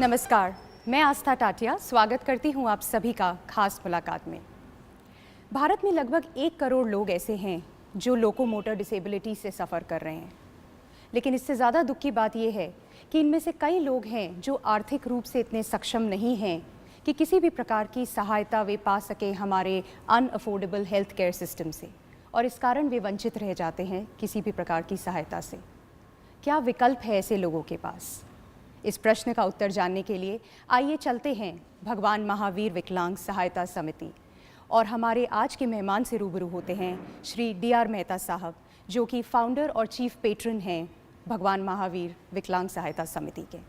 नमस्कार, मैं आस्था टाटिया स्वागत करती हूं आप सभी का खास मुलाकात में। भारत में लगभग 1 करोड़ लोग ऐसे हैं जो लोकोमोटर डिसेबिलिटी से सफ़र कर रहे हैं, लेकिन इससे ज़्यादा दुख की बात यह है कि इनमें से कई लोग हैं जो आर्थिक रूप से इतने सक्षम नहीं हैं कि किसी भी प्रकार की सहायता वे पा सके हमारे अनअफोर्डेबल हेल्थ केयर सिस्टम से, और इस कारण वे वंचित रह जाते हैं किसी भी प्रकार की सहायता से। क्या विकल्प है ऐसे लोगों के पास? इस प्रश्न का उत्तर जानने के लिए आइए चलते हैं भगवान महावीर विकलांग सहायता समिति, और हमारे आज के मेहमान से रूबरू होते हैं श्री DR मेहता साहब, जो कि फाउंडर और चीफ पेट्रन हैं भगवान महावीर विकलांग सहायता समिति के।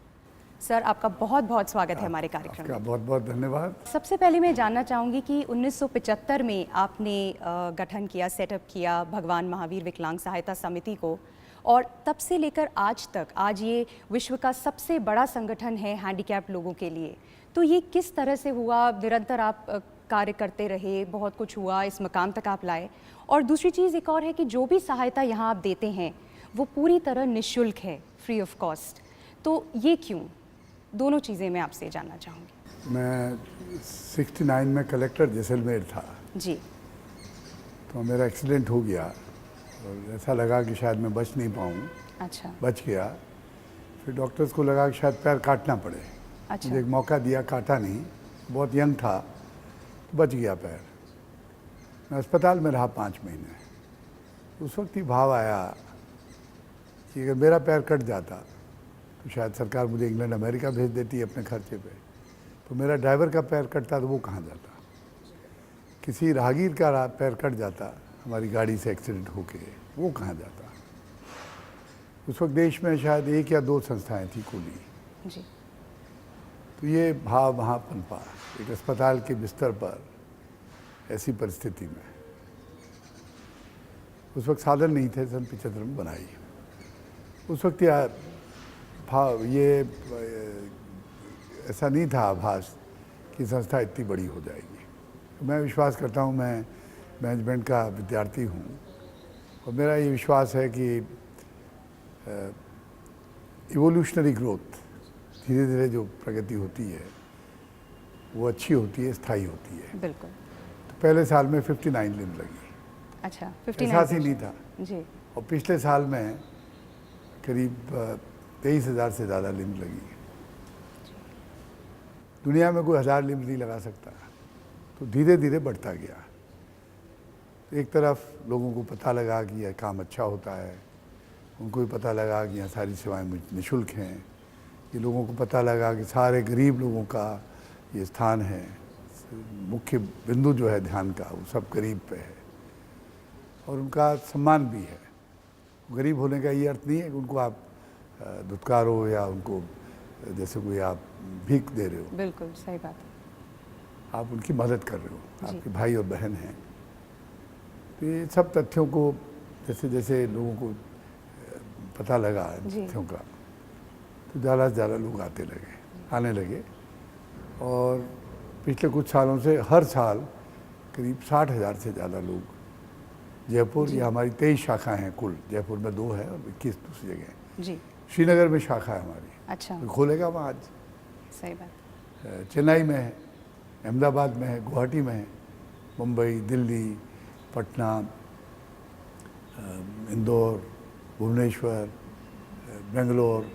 सर, आपका बहुत बहुत स्वागत है हमारे कार्यक्रम में। बहुत बहुत धन्यवाद। सबसे पहले मैं जानना चाहूँगी कि 1975 में आपने गठन किया, सेटअप किया भगवान महावीर विकलांग सहायता समिति को, और तब से लेकर आज तक, आज ये विश्व का सबसे बड़ा संगठन है हैंडीकैप लोगों के लिए। तो ये किस तरह से हुआ? निरंतर आप कार्य करते रहे, बहुत कुछ हुआ, इस मकाम तक आप लाए। और दूसरी चीज़ एक और है कि जो भी सहायता यहाँ आप देते हैं वो पूरी तरह निःशुल्क है, फ्री ऑफ कॉस्ट। तो ये क्यों? दोनों चीज़ें मैं आपसे जानना चाहूँगी। मैं 69 में कलेक्टर जैसलमेर था जी। तो मेरा एक्सीडेंट हो गया और ऐसा लगा कि शायद मैं बच नहीं पाऊँ। अच्छा। बच गया। फिर डॉक्टर्स को लगा कि शायद पैर काटना पड़े। अच्छा। मुझे एक मौका दिया, काटा नहीं, बहुत यंग था, तो बच गया पैर। मैं अस्पताल में रहा 5 महीने। उस वक्त ही भाव आया कि अगर मेरा पैर कट जाता तो शायद सरकार मुझे इंग्लैंड अमेरिका भेज देती अपने खर्चे पे। तो मेरा ड्राइवर का पैर कटता तो वो कहाँ जाता? किसी राहगीर का पैर कट जाता हमारी गाड़ी से एक्सीडेंट होके, वो कहाँ जाता? उस वक्त देश में शायद 1 या 2 संस्थाएं थी खुली। जी। तो ये भाव वहाँ पनपा, एक अस्पताल के बिस्तर पर, ऐसी परिस्थिति में। उस वक्त साधन नहीं थे, सन 75 में बनाई। उस वक्त भाव ये ऐसा नहीं था आभास कि संस्था इतनी बड़ी हो जाएगी। मैं विश्वास करता हूँ, मैं मैनेजमेंट का विद्यार्थी हूँ और मेरा ये विश्वास है कि इवोल्यूशनरी ग्रोथ, धीरे धीरे जो प्रगति होती है वो अच्छी होती है, स्थायी होती है। बिल्कुल। तो पहले साल में 59 लिम्ब लगी। अच्छा, 59 एहसास ही नहीं था। जी। और पिछले साल में करीब 23,000 से ज़्यादा लिम्ब लगी। दुनिया में कोई 1000 लिम्ब नहीं लगा सकता। तो धीरे धीरे बढ़ता गया। एक तरफ लोगों को पता लगा कि यह काम अच्छा होता है, उनको भी पता लगा कि यहाँ सारी सेवाएं निःशुल्क हैं। ये लोगों को पता लगा कि सारे गरीब लोगों का ये स्थान है, मुख्य बिंदु जो है ध्यान का वो सब गरीब पे है और उनका सम्मान भी है। गरीब होने का ये अर्थ नहीं है कि उनको आप धुतकारो या उनको जैसे कोई आप भीख दे रहे हो। बिल्कुल सही बात है। आप उनकी मदद कर रहे हो, आपके भाई और बहन हैं। तो ये सब तथ्यों को जैसे जैसे लोगों को पता लगा तथ्यों का, तो ज़्यादा से ज़्यादा लोग आने लगे। और पिछले कुछ सालों से हर साल करीब 60,000 से ज़्यादा लोग जयपुर, या हमारी 23 शाखाएं हैं कुल, जयपुर में 2 है और 21 दूसरी जगह हैं। श्रीनगर में शाखा है हमारी। अच्छा। तो खोलेगा वहाँ आज। सही बात। चेन्नई में है, अहमदाबाद में है, गुवाहाटी में है, मुंबई, दिल्ली, पटना, इंदौर, भुवनेश्वर, बेंगलोर,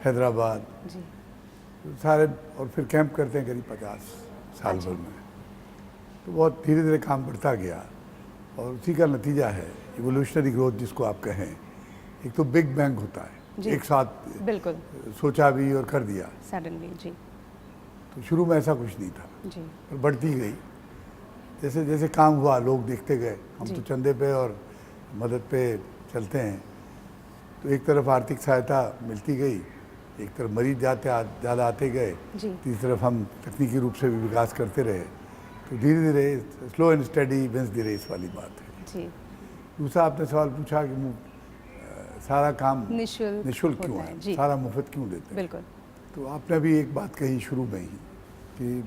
हैदराबाद, सारे। और फिर कैंप करते हैं करीब 50 साल भर में। तो बहुत धीरे धीरे काम बढ़ता गया और उसी का नतीजा है इवोल्यूशनरी ग्रोथ जिसको आप कहें। एक तो बिग बैंग होता है, एक साथ बिल्कुल सोचा भी और कर दिया सडनली। जी। तो शुरू में ऐसा कुछ नहीं था जी। पर बढ़ती गई। जैसे जैसे काम हुआ लोग देखते गए। हम तो चंदे पे और मदद पे चलते हैं। तो एक तरफ आर्थिक सहायता मिलती गई, एक तरफ मरीज ज़्यादा आते गए, तीसरी तरफ हम तकनीकी रूप से भी विकास करते रहे। तो धीरे धीरे slow and steady wins the race वाली बात है। जी। दूसरा आपने सवाल पूछा कि सारा काम निःशुल्क क्यों है, सारा मुफ्त क्यों देते हैं? बिल्कुल। तो आपने भी एक बात कही शुरू में ही कि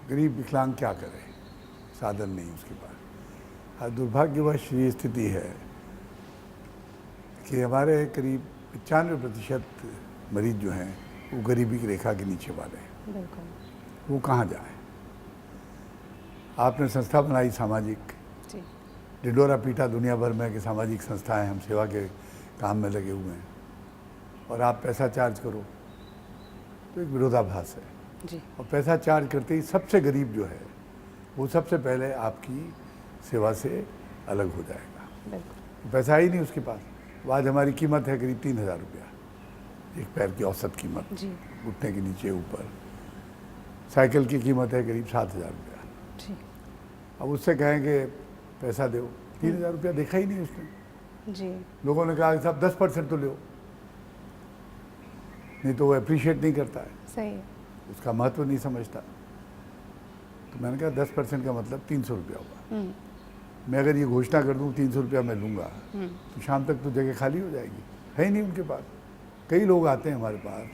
गरीब विकलांग क्या करे, साधन नहीं उसके पास। दुर्भाग्यवश ये स्थिति है कि हमारे करीब 95% मरीज जो हैं वो गरीबी की रेखा के नीचे वाले हैं। बिल्कुल। वो कहाँ जाए? आपने संस्था बनाई सामाजिक, जी। ढिंढोरा पीटा दुनिया भर में कि सामाजिक संस्थाएं हम सेवा के काम में लगे हुए हैं, और आप पैसा चार्ज करो, तो एक विरोधाभास है। जी। और पैसा चार्ज करते ही सबसे गरीब जो है वो सबसे पहले आपकी सेवा से अलग हो जाएगा। बिल्कुल। पैसा ही नहीं उसके पास। आज हमारी कीमत है करीब 3000 रुपया, एक पैर की औसत कीमत, जी। घुटने के नीचे ऊपर। साइकिल की कीमत है करीब 7000 रुपया। जी। अब उससे कहेंगे पैसा दो, 3000 रुपया देखा ही नहीं उसने। जी। लोगों ने कहा कि साहब 10% तो लो, नहीं तो वो अप्रिशिएट नहीं करता है, सही है। उसका महत्व नहीं समझता। तो मैंने कहा 10% का मतलब 300 रुपया हुआ। मैं अगर ये घोषणा कर दूं 300 रुपया मैं लूँगा, तो शाम तक तो जगह खाली हो जाएगी। है ही नहीं उनके पास। कई लोग आते हैं हमारे पास,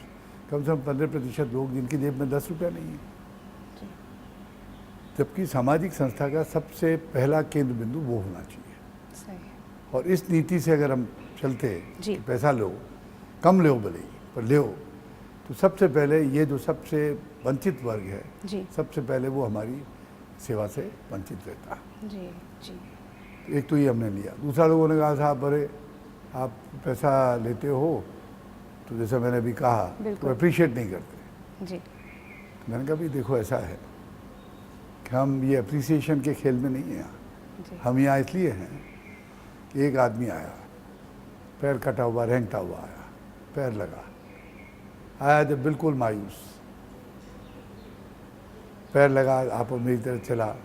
कम से कम 15% लोग जिनकी जेब में 10 रुपया नहीं है। जबकि सामाजिक संस्था का सबसे पहला केंद्र बिंदु वो होना चाहिए। सही है। और इस नीति से अगर हम चलते जी। कि पैसा लो, कम लो भले ही, पर लो, तो सबसे पहले ये जो सबसे वंचित वर्ग है, जी। सबसे पहले वो हमारी सेवा से वंचित रहता है। जी। जी। एक तो ये हमने लिया। दूसरा, लोगों ने कहा साहब अरे आप पैसा लेते हो तो जैसे मैंने अभी कहा तो बिल्कुल। अप्रिशिएट नहीं करते। जी। तो मैंने कहा भी देखो ऐसा है कि हम ये अप्रिसिएशन के खेल में नहीं हैं यहाँ। जी। हम यहाँ इसलिए हैं कि एक आदमी आया, पैर कटा हुआ रेंगता हुआ आया, पैर लगा, आया जब बिल्कुल मायूस, पैर लगा, आप और मेरी तरफ चला,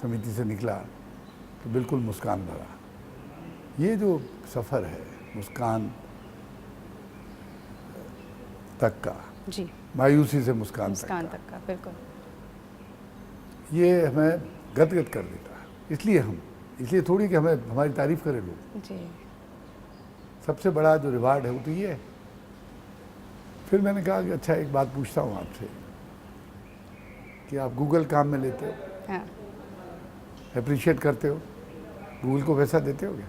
समिति से निकला तो बिल्कुल मुस्कान भरा। ये जो सफ़र है मुस्कान तक का, जी। मायूसी से मुस्कान मुस्कान तक तक का, बिल्कुल। का, ये हमें गदगद कर देता है। इसलिए थोड़ी कि हमें हमारी तारीफ करें लोग। जी। सबसे बड़ा जो रिवार्ड है वो तो ये है। फिर मैंने कहा कि अच्छा एक बात पूछता हूँ आपसे कि आप गूगल काम में लेते हो, हाँ। अप्रिशिएट करते हो, गूगल को पैसा देते हो क्या?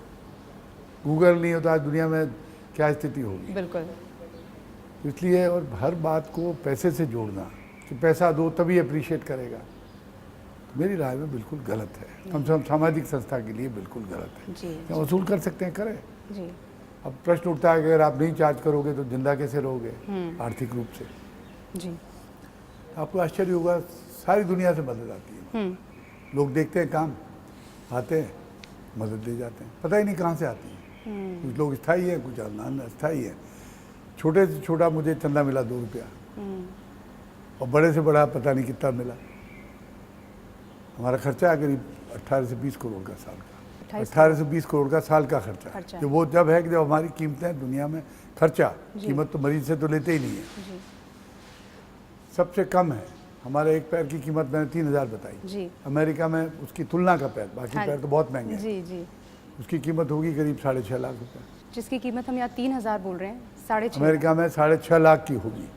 गूगल नहीं होता आज दुनिया में क्या स्थिति होगी। बिल्कुल। तो इसलिए और हर बात को पैसे से जोड़ना कि पैसा दो तभी अप्रिशिएट करेगा, तो मेरी राय में बिल्कुल गलत है। कम से कम सामाजिक संस्था के लिए बिल्कुल गलत है। जी। क्या वसूल कर सकते हैं करें। जी। अब प्रश्न उठता है कि अगर आप नहीं चार्ज करोगे तो जिंदा कैसे रहोगे आर्थिक रूप से? जी। आपको आश्चर्य होगा, सारी दुनिया से मदद आती है। लोग देखते हैं काम, आते हैं, मदद दे जाते हैं, पता ही नहीं कहाँ से आती है। कुछ लोग स्थायी हैं, कुछ अस्थायी हैं। छोटे से छोटा मुझे चंदा मिला 2 रुपया, और बड़े से बड़ा पता नहीं कितना मिला। हमारा खर्चा है करीब 18 से 20 करोड़ का साल का। 18 से 20 करोड़ का साल का खर्चा जो वो जब है कि जब हमारी कीमतें दुनिया में खर्चा, कीमत तो मरीज से तो लेते ही नहीं है, सबसे कम है। हमारे एक पैर की कीमत मैंने 3000 बताई। जी। अमेरिका में उसकी तुलना का पैर, बाकी हाँ। पैर तो बहुत महंगे हैं, जी। जी। उसकी कीमत होगी करीब 6.5 लाख रुपया। जिसकी कीमत हम यहाँ 3000 बोल रहे हैं, 6.5 अमेरिका में 6.5 लाख की होगी।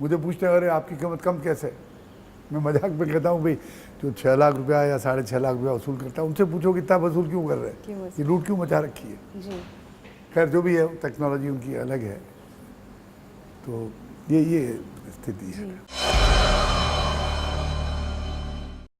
मुझे पूछते हैं अरे आपकी कीमत कम कैसे? मैं मजाक में कहता हूँ भाई जो 6 लाख रुपया या 6.5 लाख रुपया वसूल करता है उनसे पूछो कितना वसूल क्यों कर रहे क्यों हैं, वसूल? ये लूट क्यों मचा रखी है। जी। खैर जो भी है टेक्नोलॉजी उनकी अलग है, तो ये स्थिति है।